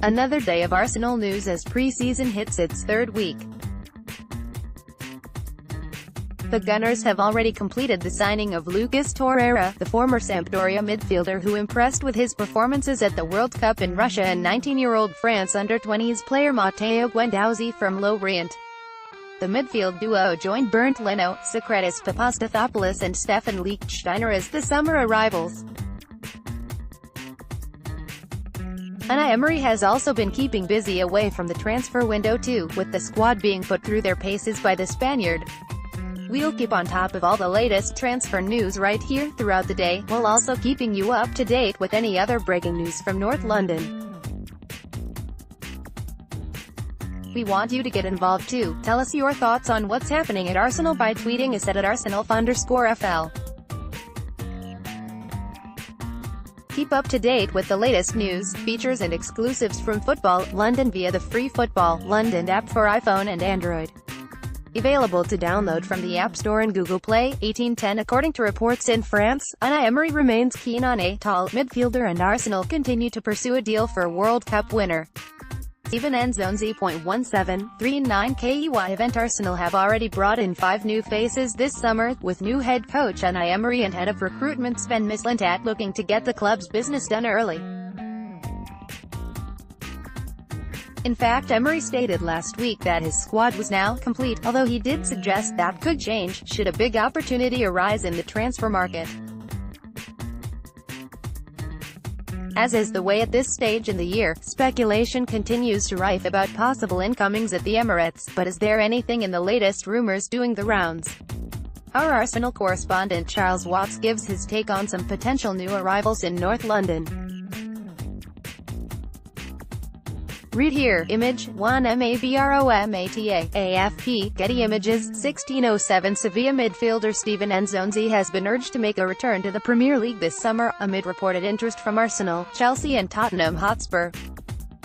Another day of Arsenal news as pre-season hits its third week. The Gunners have already completed the signing of Lucas Torreira, the former Sampdoria midfielder who impressed with his performances at the World Cup in Russia, and 19-year-old France under-20s player Matteo Guendouzi from Lorient. The midfield duo joined Bernd Leno, Sokratis, Papastathopoulos and Stephan Lichtsteiner as the summer arrivals. Unai Emery has also been keeping busy away from the transfer window too, with the squad being put through their paces by the Spaniard. We'll keep on top of all the latest transfer news right here throughout the day, while also keeping you up to date with any other breaking news from North London. We want you to get involved too. Tell us your thoughts on what's happening at Arsenal by tweeting us at @Arsenal_FL. Keep up to date with the latest news, features and exclusives from Football London via the free Football London app for iPhone and Android. Available to download from the App Store and Google Play. 1810. According to reports in France, Unai Emery remains keen on a tall midfielder and Arsenal continue to pursue a deal for World Cup winner Stephan .17.1739 KEY event. Arsenal have already brought in 5 new faces this summer, with new head coach Unai Emery and head of recruitment Sven Mislintat looking to get the club's business done early. In fact, Emery stated last week that his squad was now complete, although he did suggest that could change should a big opportunity arise in the transfer market. As is the way at this stage in the year, speculation continues to rife about possible incomings at the Emirates, but is there anything in the latest rumors doing the rounds? Our Arsenal correspondent Charles Watts gives his take on some potential new arrivals in North London. Read here. Image 1 Mabromata AFP Getty Images 1607 Sevilla midfielder Stephan Nzonzi has been urged to make a return to the Premier League this summer, amid reported interest from Arsenal, Chelsea and Tottenham Hotspur.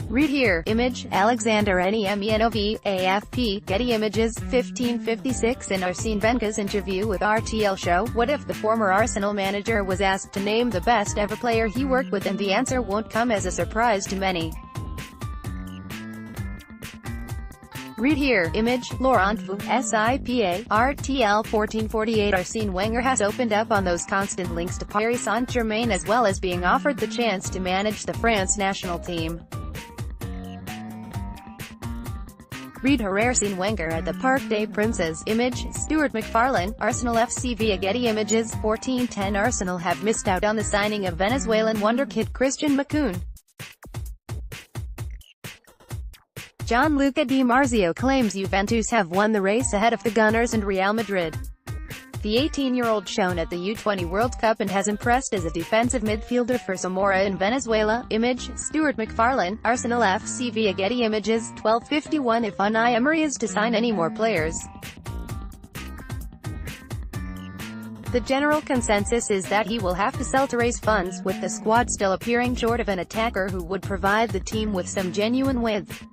Read here. Image Alexander Nemenov AFP Getty Images 1556 In Arsene Wenger's interview with RTL show, what if the former Arsenal manager was asked to name the best ever player he worked with, and the answer won't come as a surprise to many. Read here. Image Laurent SIPA RTL 1448 Arsene Wenger has opened up on those constant links to Paris Saint-Germain, as well as being offered the chance to manage the France national team. Read here. Arsene Wenger at the Parc des Princes. Image Stuart McFarlane, Arsenal FC via Getty Images 1410 Arsenal have missed out on the signing of Venezuelan wonder kid Christian Macoun. Gianluca Di Marzio claims Juventus have won the race ahead of the Gunners and Real Madrid. The 18-year-old shone at the U20 World Cup and has impressed as a defensive midfielder for Zamora in Venezuela. Image Stuart McFarlane, Arsenal FC via Getty Images 1251 If Unai Emery is to sign any more players, the general consensus is that he will have to sell to raise funds, with the squad still appearing short of an attacker who would provide the team with some genuine width.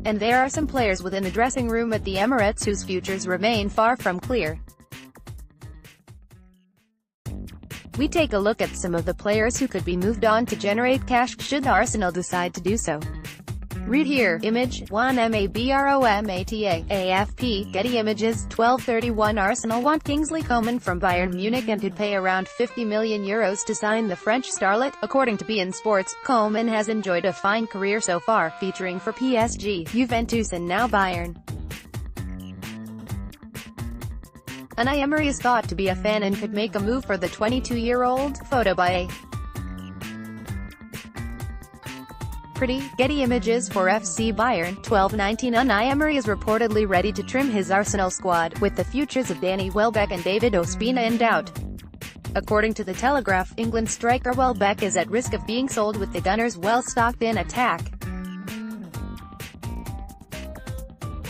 And there are some players within the dressing room at the Emirates whose futures remain far from clear. We take a look at some of the players who could be moved on to generate cash, should Arsenal decide to do so. Read here. Image 1 Mabromata AFP Getty Images 1231 Arsenal want Kingsley Coman from Bayern Munich and could pay around €50 million to sign the French starlet. According to beIN Sports, Coman has enjoyed a fine career so far, featuring for PSG, Juventus and now Bayern. Unai Emery is thought to be a fan and could make a move for the 22-year-old. Photo by A. Getty Images for FC Bayern 1219 Unai Emery is reportedly ready to trim his Arsenal squad, with the futures of Danny Welbeck and David Ospina in doubt. According to The Telegraph, England striker Welbeck is at risk of being sold, with the Gunners well-stocked in attack.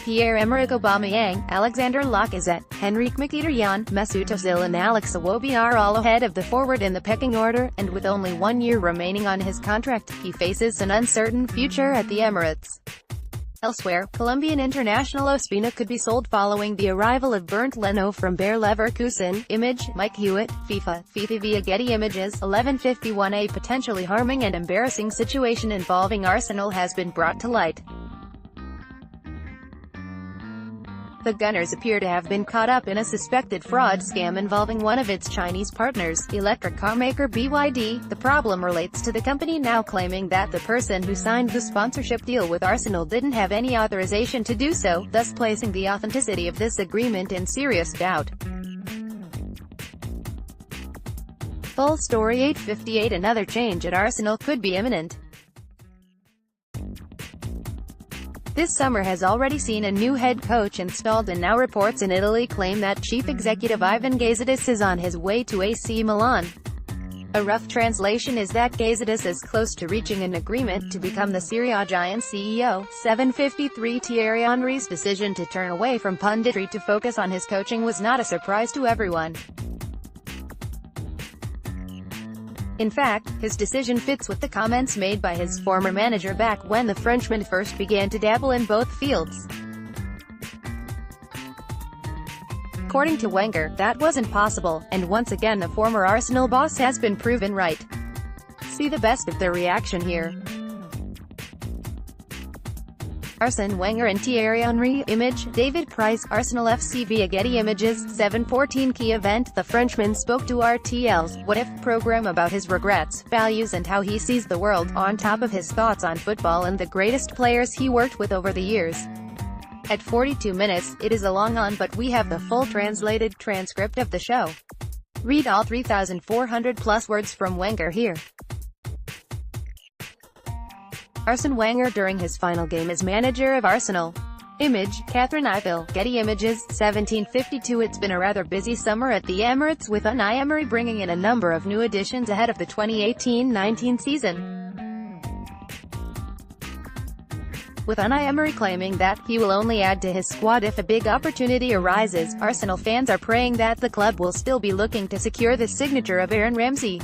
Pierre-Emerick Aubameyang, Alexander Lacazette, Henrique Mkhitaryan, Mesut Ozil and Alex Iwobi are all ahead of the forward in the pecking order, and with only 1 year remaining on his contract, he faces an uncertain future at the Emirates. Elsewhere, Colombian international Ospina could be sold following the arrival of Bernd Leno from Bayer Leverkusen. Image, Mike Hewitt, FIFA via Getty Images. 11:51. A potentially harming and embarrassing situation involving Arsenal has been brought to light. The Gunners appear to have been caught up in a suspected fraud scam involving one of its Chinese partners, electric car maker BYD. The problem relates to the company now claiming that the person who signed the sponsorship deal with Arsenal didn't have any authorization to do so, thus placing the authenticity of this agreement in serious doubt. Full story. 8:58. Another change at Arsenal could be imminent. This summer has already seen a new head coach installed, and now reports in Italy claim that chief executive Ivan Gazidis is on his way to AC Milan. A rough translation is that Gazidis is close to reaching an agreement to become the Serie A giant CEO. 7:53. Thierry Henry's decision to turn away from punditry to focus on his coaching was not a surprise to everyone. In fact, his decision fits with the comments made by his former manager back when the Frenchman first began to dabble in both fields. According to Wenger, that wasn't possible, and once again the former Arsenal boss has been proven right. See the best of their reaction here. Arsene Wenger and Thierry Henry. Image, David Price, Arsenal FC via Getty Images. 7:14. Key event. The Frenchman spoke to RTL's What If program about his regrets, values and how he sees the world, on top of his thoughts on football and the greatest players he worked with over the years. At 42 minutes, it is a long on, but we have the full translated transcript of the show. Read all 3,400 plus words from Wenger here. Arsene Wenger during his final game as manager of Arsenal. Image, Catherine Ivel, Getty Images. 17:52. It's been a rather busy summer at the Emirates, with Unai Emery bringing in a number of new additions ahead of the 2018-19 season. With Unai Emery claiming that he will only add to his squad if a big opportunity arises, Arsenal fans are praying that the club will still be looking to secure the signature of Aaron Ramsey.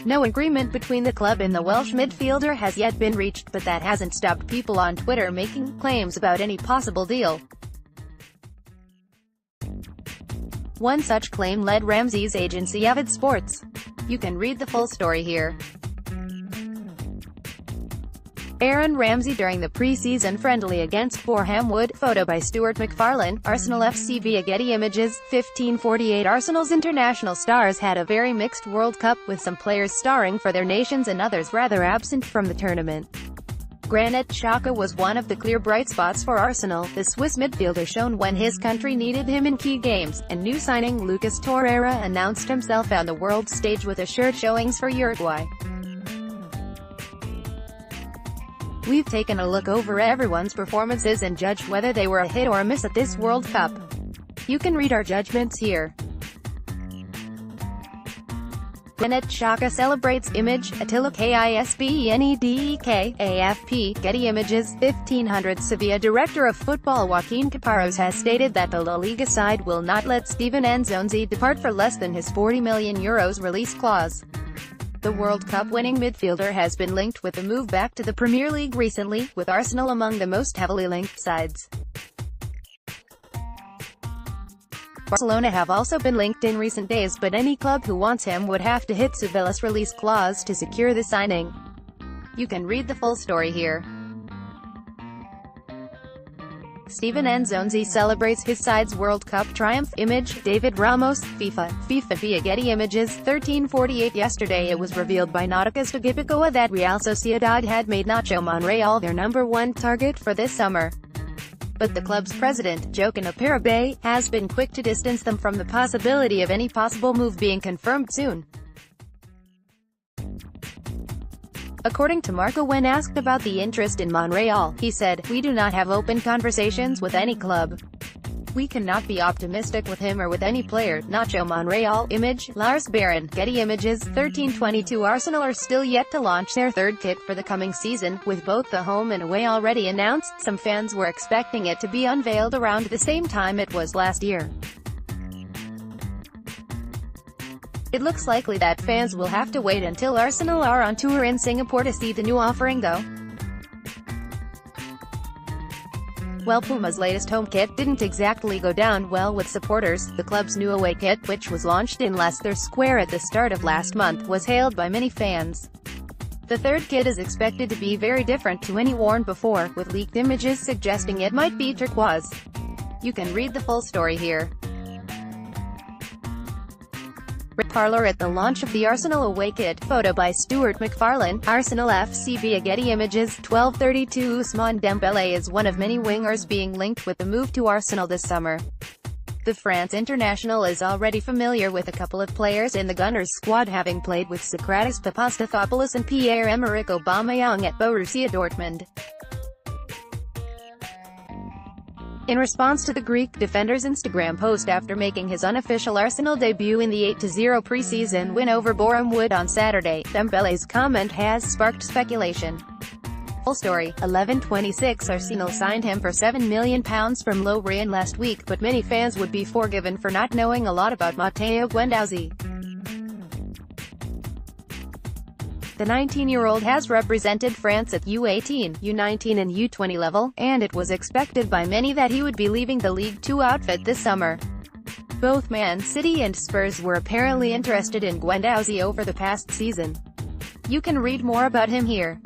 No agreement between the club and the Welsh midfielder has yet been reached, but that hasn't stopped people on Twitter making claims about any possible deal. One such claim led Ramsey's agency Avid Sports. You can read the full story here. Aaron Ramsey during the pre-season friendly against Boreham Wood. Photo by Stuart McFarlane, Arsenal FC via Getty Images. 15:48. Arsenal's international stars had a very mixed World Cup, with some players starring for their nations and others rather absent from the tournament. Granit Xhaka was one of the clear bright spots for Arsenal. The Swiss midfielder shone when his country needed him in key games, and new signing Lucas Torreira announced himself on the world stage with assured showings for Uruguay. We've taken a look over everyone's performances and judged whether they were a hit or a miss at this World Cup. You can read our judgments here. Granit Xhaka celebrates. Image, Attila Kisbendek, AFP, Getty Images. 1500. Sevilla director of football Joaquin Caparros has stated that the La Liga side will not let Stephan Nzonzi depart for less than his €40 million release clause. The World Cup winning midfielder has been linked with a move back to the Premier League recently, with Arsenal among the most heavily linked sides. Barcelona have also been linked in recent days, but any club who wants him would have to hit Sevilla's release clause to secure the signing. You can read the full story here. Stephan Nzonzi celebrates his side's World Cup triumph. Image, David Ramos, FIFA via Getty Images. 13:48. Yesterday it was revealed by Náuticas de Guipúzcoa that Real Sociedad had made Nacho Monreal their #1 target for this summer. But the club's president, Joaquin Aparibe, has been quick to distance them from the possibility of any possible move being confirmed soon. According to Marca, when asked about the interest in Monreal, he said, "We do not have open conversations with any club. We cannot be optimistic with him or with any player." Nacho Monreal. Image, Lars Barron, Getty Images. 13:22. Arsenal are still yet to launch their third kit for the coming season, with both the home and away already announced. Some fans were expecting it to be unveiled around the same time it was last year. It looks likely that fans will have to wait until Arsenal are on tour in Singapore to see the new offering though. Well, Puma's latest home kit didn't exactly go down well with supporters. The club's new away kit, which was launched in Leicester Square at the start of last month, was hailed by many fans. The third kit is expected to be very different to any worn before, with leaked images suggesting it might be turquoise. You can read the full story here. Parlour at the launch of the Arsenal away kit. Photo by Stuart McFarlane. Arsenal FC via Getty Images. 12:32 Ousmane Dembélé is one of many wingers being linked with the move to Arsenal this summer. The France international is already familiar with a couple of players in the Gunners squad, having played with Sokratis, Papastathopoulos and Pierre-Emerick Aubameyang at Borussia Dortmund. In response to the Greek defender's Instagram post after making his unofficial Arsenal debut in the 8-0 pre-season win over Boreham Wood on Saturday, Dembele's comment has sparked speculation. Full story. 11:26 Arsenal signed him for £7 million from Lorient last week, but many fans would be forgiven for not knowing a lot about Matteo Guendouzi. The 19-year-old has represented France at U18, U19 and U20 level, and it was expected by many that he would be leaving the League Two outfit this summer. Both Man City and Spurs were apparently interested in Guendouzi over the past season. You can read more about him here.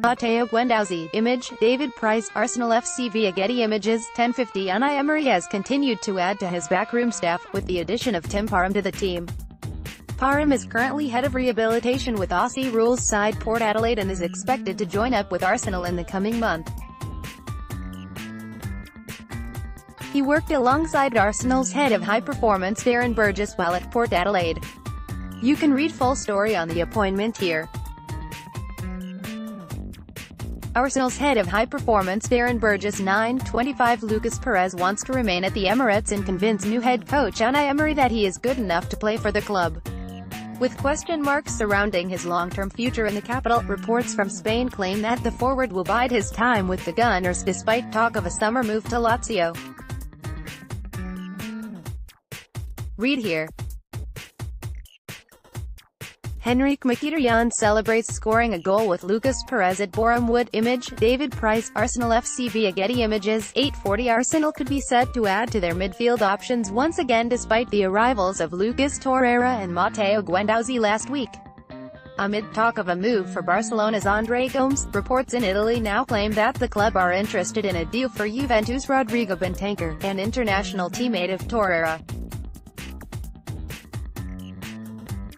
Matteo Guendouzi. Image, David Price. Arsenal FC via Getty Images. 10:50 Unai Emery has continued to add to his backroom staff, with the addition of Tim Parham to the team. Parham is currently head of rehabilitation with Aussie rules side Port Adelaide and is expected to join up with Arsenal in the coming month. He worked alongside Arsenal's head of high performance Darren Burgess while at Port Adelaide. You can read full story on the appointment here. Arsenal's head of high performance Darren Burgess. 9:25 Lucas Perez wants to remain at the Emirates and convince new head coach Unai Emery that he is good enough to play for the club. With question marks surrounding his long-term future in the capital, reports from Spain claim that the forward will bide his time with the Gunners despite talk of a summer move to Lazio. Read here. Henrik Mkhitaryan celebrates scoring a goal with Lucas Perez at Boreham Wood. Image, David Price. Arsenal FC via Getty Images. 8:40 Arsenal could be set to add to their midfield options once again despite the arrivals of Lucas Torreira and Matteo Guendouzi last week. Amid talk of a move for Barcelona's André Gomes, reports in Italy now claim that the club are interested in a deal for Juventus' Rodrigo Bentancur, an international teammate of Torreira.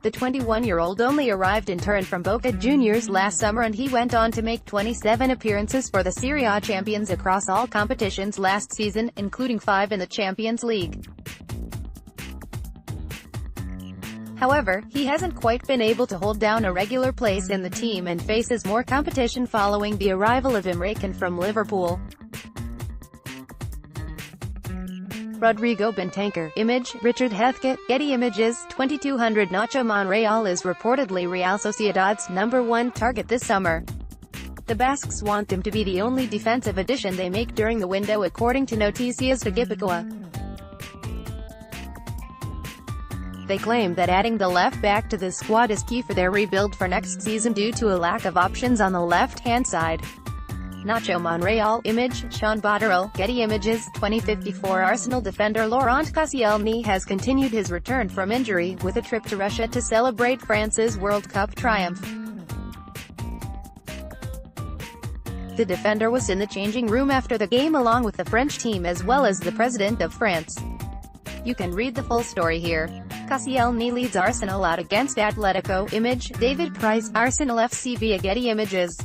The 21-year-old only arrived in turn from Boca Juniors last summer and he went on to make 27 appearances for the Serie A champions across all competitions last season, including 5 in the Champions League. However, he hasn't quite been able to hold down a regular place in the team and faces more competition following the arrival of Emre Can from Liverpool. Rodrigo Bentancur. Image, Richard Heathcote. Getty Images. 2200 Nacho Monreal is reportedly Real Sociedad's #1 target this summer. The Basques want him to be the only defensive addition they make during the window, according to Noticias de Gipuzkoa. They claim that adding the left back to the squad is key for their rebuild for next season due to a lack of options on the left-hand side. Nacho Monreal. Image, Sean Botterill. Getty Images. 2054 Arsenal defender Laurent Koscielny has continued his return from injury, with a trip to Russia to celebrate France's World Cup triumph. The defender was in the changing room after the game along with the French team as well as the president of France. You can read the full story here. Koscielny leads Arsenal out against Atletico. Image, David Price. Arsenal FC via Getty Images.